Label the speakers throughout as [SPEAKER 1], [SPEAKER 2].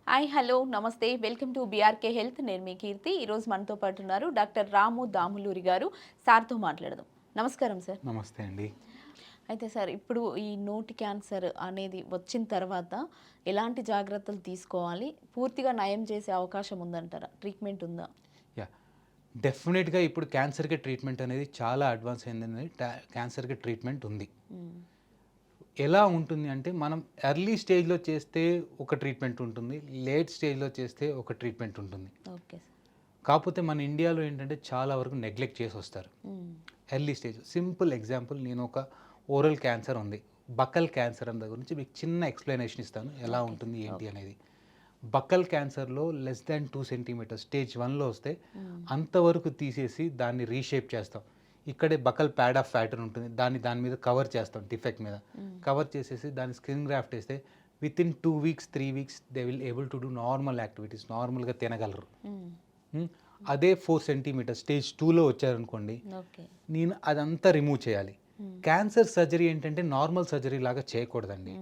[SPEAKER 1] Hi hello నమస్తే welcome to BRK health. నేను మీ కీర్తి. ఈరోజు మనతో పాటు ఉన్నారు డాక్టర్ రాము దాములూరి గారు. సార్తో మాట్లాడదాం. నమస్కారం సార్.
[SPEAKER 2] నమస్తే అండి.
[SPEAKER 1] అయితే సార్, ఇప్పుడు ఈ నోటి క్యాన్సర్ అనేది వచ్చిన తర్వాత ఎలాంటి జాగ్రత్తలు తీసుకోవాలి? పూర్తిగా నయం చేసే అవకాశం ఉందంటారా? ట్రీట్మెంట్ ఉందా?
[SPEAKER 2] యా డెఫినెట్గా ఇప్పుడు క్యాన్సర్కి ట్రీట్మెంట్ అనేది చాలా అడ్వాన్స్ అయింది. క్యాన్సర్కి ట్రీట్మెంట్ ఉంది. ఎలా ఉంటుంది అంటే మనం ఎర్లీ స్టేజ్లో చేస్తే ఒక ట్రీట్మెంట్ ఉంటుంది, లేట్ స్టేజ్లో చేస్తే ఒక ట్రీట్మెంట్ ఉంటుంది.
[SPEAKER 1] ఓకే.
[SPEAKER 2] కాకపోతే మన ఇండియాలో ఏంటంటే చాలా వరకు నెగ్లెక్ట్ చేసి వస్తారు ఎర్లీ స్టేజ్. సింపుల్ ఎగ్జాంపుల్, నేను ఒక ఓరల్ క్యాన్సర్ ఉంది, బకల్ క్యాన్సర్ అన్న గురించి మీకు చిన్న ఎక్స్ప్లెనేషన్ ఇస్తాను ఎలా ఉంటుంది ఏంటి అనేది. బకల్ క్యాన్సర్లో లెస్ దాన్ 2 సెంటీమీటర్స్ స్టేజ్ 1లో వస్తే అంతవరకు తీసేసి దాన్ని రీషేప్ చేస్తాం. ఇక్కడే బకల్ ప్యాడ్ ఆఫ్ ఫ్యాట్ ఉంటుంది, దాని మీద కవర్ చేస్తాం, డిఫెక్ట్ మీద కవర్ చేసేసి దాన్ని స్క్రీన్ గ్రాఫ్ట్ వేస్తే with in 2 weeks 3 weeks they will able to do normal activities, నార్మల్గా తినగలరు. అదే 4 సెంటీమీటర్స్ స్టేజ్ 2లో వచ్చారనుకోండి, నేను అదంతా రిమూవ్ చేయాలి. క్యాన్సర్ సర్జరీ ఏంటంటే నార్మల్ సర్జరీ లాగా చేయకూడదండి.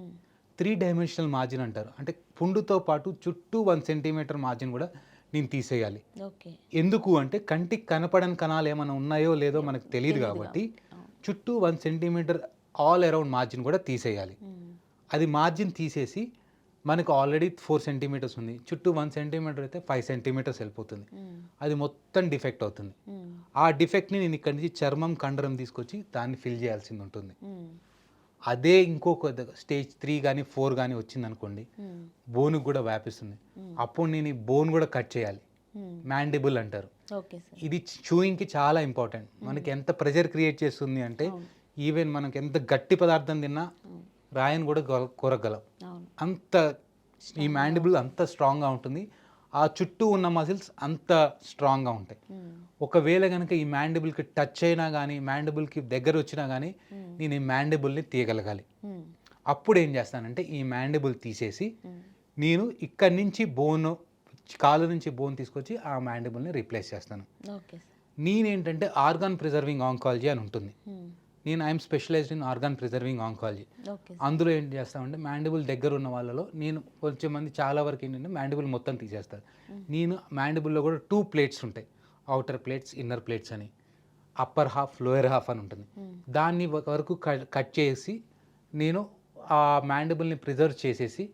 [SPEAKER 2] 3 డైమెన్షనల్ మార్జిన్ అంటారు, అంటే పుండుతో పాటు చుట్టూ 1 సెంటీమీటర్ మార్జిన్ కూడా నేను తీసేయాలి. ఎందుకు అంటే కంటికి కనపడని కణాలు ఏమైనా ఉన్నాయో లేదో మనకు తెలియదు కాబట్టి చుట్టూ 1 సెంటీమీటర్ ఆల్ అరౌండ్ మార్జిన్ కూడా తీసేయాలి. అది మార్జిన్ తీసేసి మనకు ఆల్రెడీ 4 సెంటీమీటర్స్ ఉంది, చుట్టూ 1 సెంటీమీటర్ అయితే 5 సెంటీమీటర్స్ వెళ్ళిపోతుంది. అది మొత్తం డిఫెక్ట్ అవుతుంది. ఆ డిఫెక్ట్ని నేను ఇక్కడి నుంచి చర్మం కండరం తీసుకొచ్చి దాన్ని ఫిల్ చేయాల్సింది ఉంటుంది. అదే ఇంకొక స్టేజ్ 3 కానీ 4 కానీ వచ్చింది అనుకోండి, బోన్కి కూడా వ్యాపిస్తుంది. అప్పుడు నేను ఈ బోన్ కూడా కట్ చేయాలి, మ్యాండిబుల్ అంటారు. ఇది చూయింగ్కి చాలా ఇంపార్టెంట్. మనకి ఎంత ప్రెజర్ క్రియేట్ చేస్తుంది అంటే ఈవెన్ మనకి ఎంత గట్టి పదార్థం తిన్నా రాయని కూడా కొరగలం, అంత ఈ మ్యాండిబుల్ అంత స్ట్రాంగ్గా ఉంటుంది. ఆ చుట్టూ ఉన్న మజిల్స్ అంత స్ట్రాంగ్గా ఉంటాయి. ఒకవేళ కనుక ఈ మ్యాండిబుల్కి టచ్ అయినా కానీ, మ్యాండిబుల్కి దగ్గర వచ్చినా కానీ నేను ఈ మ్యాండిబుల్ని తీయగలగాలి. అప్పుడు ఏం చేస్తానంటే ఈ మ్యాండిబుల్ తీసేసి నేను ఇక్కడి నుంచి బోన్, కాలు నుంచి బోన్ తీసుకొచ్చి ఆ మ్యాండిబుల్ని రీప్లేస్ చేస్తాను. నేనేంటంటే ఆర్గాన్ ప్రిజర్వింగ్ ఆంకాలజీ అని ఉంటుంది. నేను I'm specialised in organ preserving oncology. అందులో ఏం చేస్తామంటే మ్యాండిబుల్ దగ్గర ఉన్న వాళ్ళలో నేను కొంచెం మంది చాలా వరకు ఏంటంటే మ్యాండిబుల్ మొత్తం తీసేస్తారు. నేను మ్యాండిబుల్లో కూడా 2 ప్లేట్స్ ఉంటాయి, అవుటర్ ప్లేట్స్, ఇన్నర్ ప్లేట్స్ అని. అప్పర్ హాఫ్, లోయర్ హాఫ్ అని ఉంటుంది. దాన్ని వరకు కట్ చేసి నేను ఆ మ్యాండిబుల్ని ప్రిజర్వ్ చేసేసి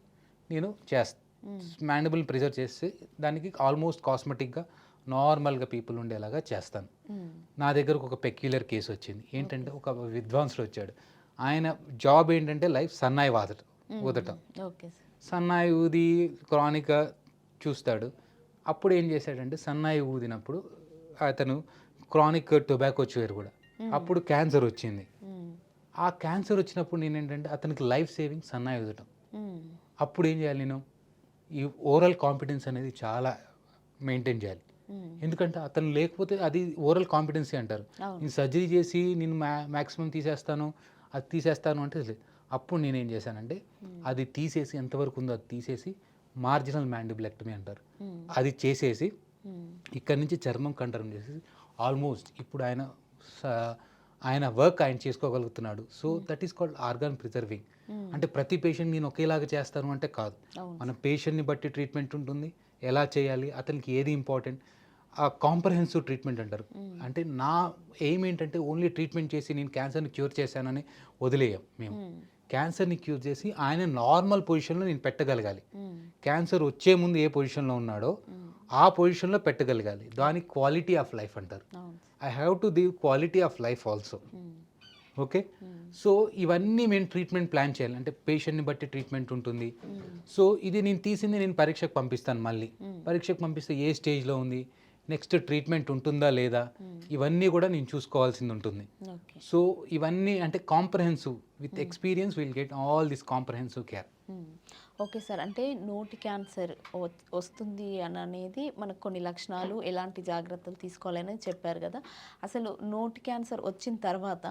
[SPEAKER 2] నేను మ్యాండిబుల్ని ప్రిజర్వ్ చేసి దానికి ఆల్మోస్ట్ కాస్మెటిక్గా నార్మల్గా పీపుల్ ఉండేలాగా చేస్తాను. నా దగ్గరకు ఒక పెక్యులర్ కేసు వచ్చింది. ఏంటంటే ఒక విద్వాంసుడు వచ్చాడు. ఆయన జాబ్ ఏంటంటే లైఫ్ సన్నాయి ఊదటం. సన్నాయి ఊది క్రానిక్గా చూస్తాడు. అప్పుడు ఏం చేశాడంటే సన్నాయి ఊదినప్పుడు అతను క్రానిక్ టొబాకో చూయరు కూడా, అప్పుడు క్యాన్సర్ వచ్చింది. ఆ క్యాన్సర్ వచ్చినప్పుడు నేను ఏంటంటే అతనికి లైఫ్ సేవింగ్ సన్నాయి ఊదటం. అప్పుడు ఏం చేయాలి, నేను ఈ ఓరల్ కాంపిటెన్స్ అనేది చాలా మెయింటైన్ చేయాలి. ఎందుకంటే అతను లేకపోతే అది ఓరల్ కాంపిటెన్సీ అంటారు. నేను సర్జరీ చేసి నేను మ్యాక్సిమం తీసేస్తాను అంటే లేదు. అప్పుడు నేనేం చేశానంటే అది తీసేసి, ఎంతవరకు ఉందో అది తీసేసి మార్జినల్ మ్యాండిబులెక్టమీ అంటారు, అది చేసేసి ఇక్కడి నుంచి చర్మం కండరం చేసేసి ఆల్మోస్ట్ ఇప్పుడు ఆయన వర్క్ ఆయన చేసుకోగలుగుతున్నాడు. So that is called organ preserving. అంటే ప్రతి పేషెంట్ నేను ఒకేలాగా చేస్తాను అంటే కాదు, మన పేషెంట్ని బట్టి ట్రీట్మెంట్ ఉంటుంది, ఎలా చేయాలి, అతనికి ఏది ఇంపార్టెంట్, ఆ కాంప్రహెన్సివ్ ట్రీట్మెంట్ అంటారు. అంటే నా ఎయిమ్ ఏంటంటే ఓన్లీ ట్రీట్మెంట్ చేసి నేను క్యాన్సర్ని క్యూర్ చేశానని వదిలేయం. మేము క్యాన్సర్ని క్యూర్ చేసి ఆయన నార్మల్ పొజిషన్లో నేను పెట్టగలగాలి. క్యాన్సర్ వచ్చే ముందు ఏ పొజిషన్లో ఉన్నాడో ఆ పొజిషన్లో పెట్టగలగాలి. దానికి క్వాలిటీ ఆఫ్ లైఫ్ అంటారు. I have to give quality of life also. Okay, so ఇవన్నీ మేము ట్రీట్మెంట్ ప్లాన్ చేయాలి. అంటే పేషెంట్ని బట్టి ట్రీట్మెంట్ ఉంటుంది. సో ఇది నేను తీసింది నేను పరీక్షకు పంపిస్తాను. మళ్ళీ పరీక్షకు పంపిస్తే ఏ స్టేజ్లో ఉంది, నెక్స్ట్ ట్రీట్మెంట్ ఉంటుందా లేదా, ఇవన్నీ కూడా నేను చూసుకోవాల్సింది ఉంటుంది. సో ఇవన్నీ అంటే comprehensive, with experience will get all this comprehensive care.
[SPEAKER 1] Okay sir, అంటే నోటి క్యాన్సర్ వస్తుంది అని అనేది మనకు కొన్ని లక్షణాలు, ఎలాంటి జాగ్రత్తలు తీసుకోవాలని చెప్పారు కదా. అసలు నోటి క్యాన్సర్ వచ్చిన తర్వాత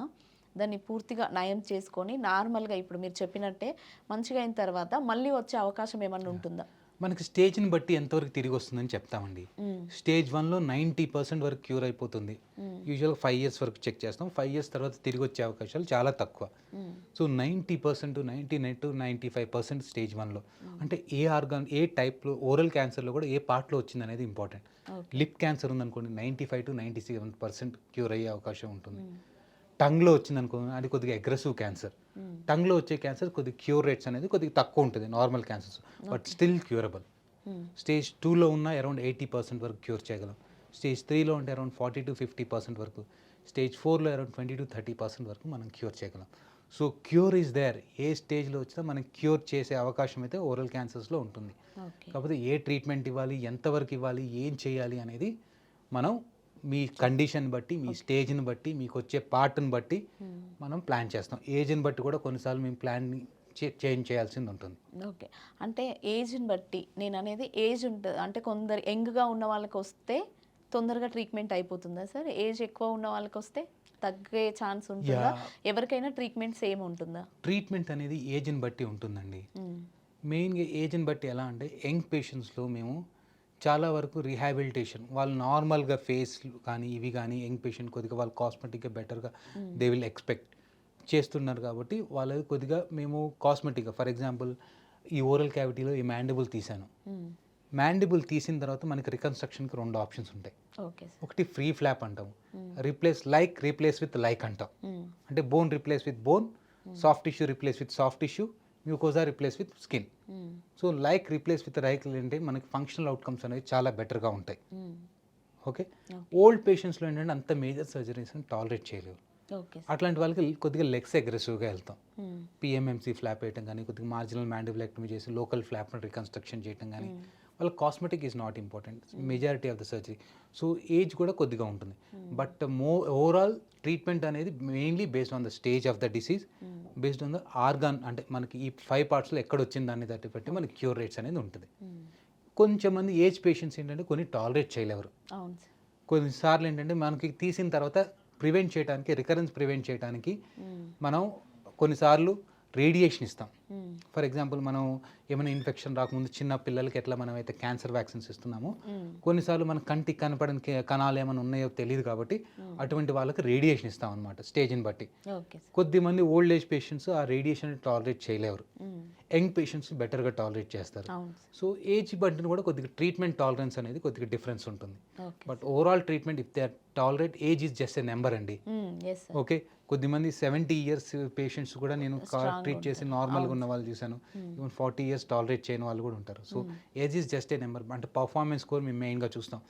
[SPEAKER 1] దాన్ని పూర్తిగా నయం చేసుకొని నార్మల్గా ఇప్పుడు మీరు చెప్పినట్టే మంచిగా అయిన తర్వాత మళ్ళీ వచ్చే అవకాశం ఏమన్నా ఉంటుందా?
[SPEAKER 2] మనకి స్టేజ్ని బట్టి ఎంతవరకు తిరిగి వస్తుందని చెప్తామండి. స్టేజ్ 1లో 90% వరకు క్యూర్ అయిపోతుంది. యూజువల్గా 5 ఇయర్స్ వరకు చెక్ చేస్తాం. 5 ఇయర్స్ తర్వాత తిరిగి వచ్చే అవకాశాలు చాలా తక్కువ. సో 90%, 99 to 95% స్టేజ్ 1లో. అంటే ఏ ఆర్గాన్, ఏ టైప్లో, ఓరల్ క్యాన్సర్లో కూడా ఏ పార్ట్లో వచ్చింది అనేది ఇంపార్టెంట్. లిప్ క్యాన్సర్ ఉందనుకోండి 95 to 97% క్యూర్ అయ్యే అవకాశం ఉంటుంది. టంగ్లో వచ్చిందనుకోండి అది కొద్దిగా అగ్రెసివ్ క్యాన్సర్. టంగ్లో వచ్చే క్యాన్సర్ కొద్దిగా క్యూర్ రేట్స్ అనేది కొద్దిగా తక్కువ ఉంటుంది normal cancers, but still curable. Stage 2లో ఉన్న అరౌండ్ 80% వరకు క్యూర్ చేయగలం. స్టేజ్ 3లో ఉంటే అరౌండ్ 40 to 50% వరకు. స్టేజ్ 4లో అరౌండ్ 20 to 30% వరకు మనం క్యూర్ చేయగలం. So cure is there. ఏ స్టేజ్లో వచ్చినా మనం క్యూర్ చేసే అవకాశం అయితే ఓరల్ క్యాన్సర్స్లో ఉంటుంది. కాకపోతే ఏ ట్రీట్మెంట్ ఇవ్వాలి, ఎంతవరకు ఇవ్వాలి, ఏం చేయాలి అనేది మనం మీ కండిషన్ బట్టి, మీ స్టేజ్ని బట్టి, మీకు వచ్చే పార్ట్ని బట్టి మనం ప్లాన్ చేస్తాం. ఏజ్ని బట్టి కూడా కొన్నిసార్లు మేము ప్లాన్ని చేంజ్ చేయాల్సింది ఉంటుంది.
[SPEAKER 1] ఓకే. అంటే ఏజ్ని బట్టి నేను అనేది ఏజ్ ఉంటుంది. అంటే కొందరు యంగ్గా ఉన్న వాళ్ళకి వస్తే తొందరగా ట్రీట్మెంట్ అయిపోతుందా సార్? ఏజ్ ఎక్కువ ఉన్న వాళ్ళకి వస్తే తగ్గే ఛాన్స్ ఉంటుందా? ఎవరికైనా ట్రీట్మెంట్ సేమ్ ఉంటుందా?
[SPEAKER 2] ట్రీట్మెంట్ అనేది ఏజ్ని బట్టి ఉంటుందండి. మెయిన్గా ఏజ్ని బట్టి ఎలా అంటే యంగ్ పేషెంట్స్లో మేము చాలా వరకు రీహాబిలిటేషన్, వాళ్ళు నార్మల్గా ఫేస్ కానీ ఇవి కానీ యంగ్ పేషెంట్ కొద్దిగా వాళ్ళు కాస్మెటిక్గా బెటర్గా దే విల్ ఎక్స్పెక్ట్ చేస్తున్నారు కాబట్టి వాళ్ళది కొద్దిగా మేము కాస్మెటిక్గా, ఫర్ ఎగ్జాంపుల్ ఈ ఓరల్ క్యావిటీలో ఈ మ్యాండిబుల్ తీసాను. మ్యాండిబుల్ తీసిన తర్వాత మనకి రికన్స్ట్రక్షన్కి 2 ఆప్షన్స్ ఉంటాయి. ఒకటి ఫ్రీ ఫ్లాప్ అంటాం, రీప్లేస్ విత్ లైక్ అంటాం. అంటే bone replace with bone, soft tissue replace with soft tissue, mucosa replace with skin. So replace with అంటే మనకి ఫంక్షనల్ అవుట్కమ్స్ అనేవి చాలా బెటర్గా ఉంటాయి. ఓకే. ఓల్డ్ పేషెంట్స్లో ఏంటంటే అంత మేజర్ సర్జరీస్ని టాలరేట్ చేయలేరు. అట్లాంటి వాళ్ళకి కొద్దిగా లెగ్స్ అగ్రెసివ్గా వెళ్తాం. పిఎంఎంసీ ఫ్లాప్ వేయటం కానీ, కొద్దిగా మార్జినల్ మ్యాండిబులెక్టమీ చేసి లోకల్ ఫ్లాప్ని రికన్స్ట్రక్షన్ చేయటం కానీ, వాళ్ళ cosmetic is not important, majority of the surgery. So age కూడా కొద్దిగా ఉంటుంది. బట్ ఓవరాల్ ట్రీట్మెంట్ అనేది mainly based on the stage of the disease, based on the organ, అంటే మనకి ఈ 5 పార్ట్స్లో ఎక్కడ వచ్చింది దాన్ని బట్టి మనకి క్యూర్ రేట్స్ అనేది ఉంటుంది. కొంచెం మంది ఏజ్ పేషెంట్స్ ఏంటంటే కొన్ని టాలరేట్ చేయలేరు. కొన్నిసార్లు ఏంటంటే మనకి తీసిన తర్వాత ప్రివెంట్ చేయడానికి, రికరెన్స్ ప్రివెంట్ చేయడానికి మనం కొన్నిసార్లు రేడియేషన్ ఇస్తాం. ఫర్ ఎగ్జాంపుల్ మనం ఏమైనా ఇన్ఫెక్షన్ రాకముందు చిన్న పిల్లలకి ఎట్లా మనం అయితే క్యాన్సర్ వ్యాక్సిన్స్ ఇస్తున్నామో, కొన్నిసార్లు మన కంటికి కనపడని కణాలు ఏమైనా ఉన్నాయో తెలియదు కాబట్టి అటువంటి వాళ్ళకి రేడియేషన్ ఇస్తాం అనమాట స్టేజ్ని బట్టి. కొద్దిమంది ఓల్డ్ ఏజ్ పేషెంట్స్ ఆ రేడియేషన్ టాలరేట్ చేయలేరు. యంగ్ పేషెంట్స్ బెటర్గా టాలరేట్ చేస్తారు. సో ఏజ్ బట్టిని కూడా కొద్దిగా ట్రీట్మెంట్ టాలరెన్స్ అనేది కొద్దిగా డిఫరెన్స్ ఉంటుంది. But overall treatment if they are tolerate, age is just a number అండి. ఓకే. కొద్దిమంది 70 ఇయర్స్ పేషెంట్స్ కూడా నేను ట్రీట్ చేసి నార్మల్గా ఉన్న వాళ్ళు చూశాను. ఈవెన్ 40 ఇయర్స్ టాలరేట్ చేయని వాళ్ళు కూడా ఉంటారు. So age is just a number. అంటే పర్ఫార్మెన్స్ స్కోర్ మేము మెయిన్గా చూస్తాం.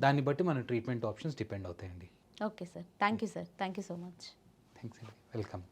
[SPEAKER 2] దాన్ని బట్టి మన ట్రీట్మెంట్ ఆప్షన్స్ డిపెండ్ అవుతాయండి.
[SPEAKER 1] Okay sir. Thank you sir. Thank you so much.
[SPEAKER 2] Thanks అండి. వెల్కమ్.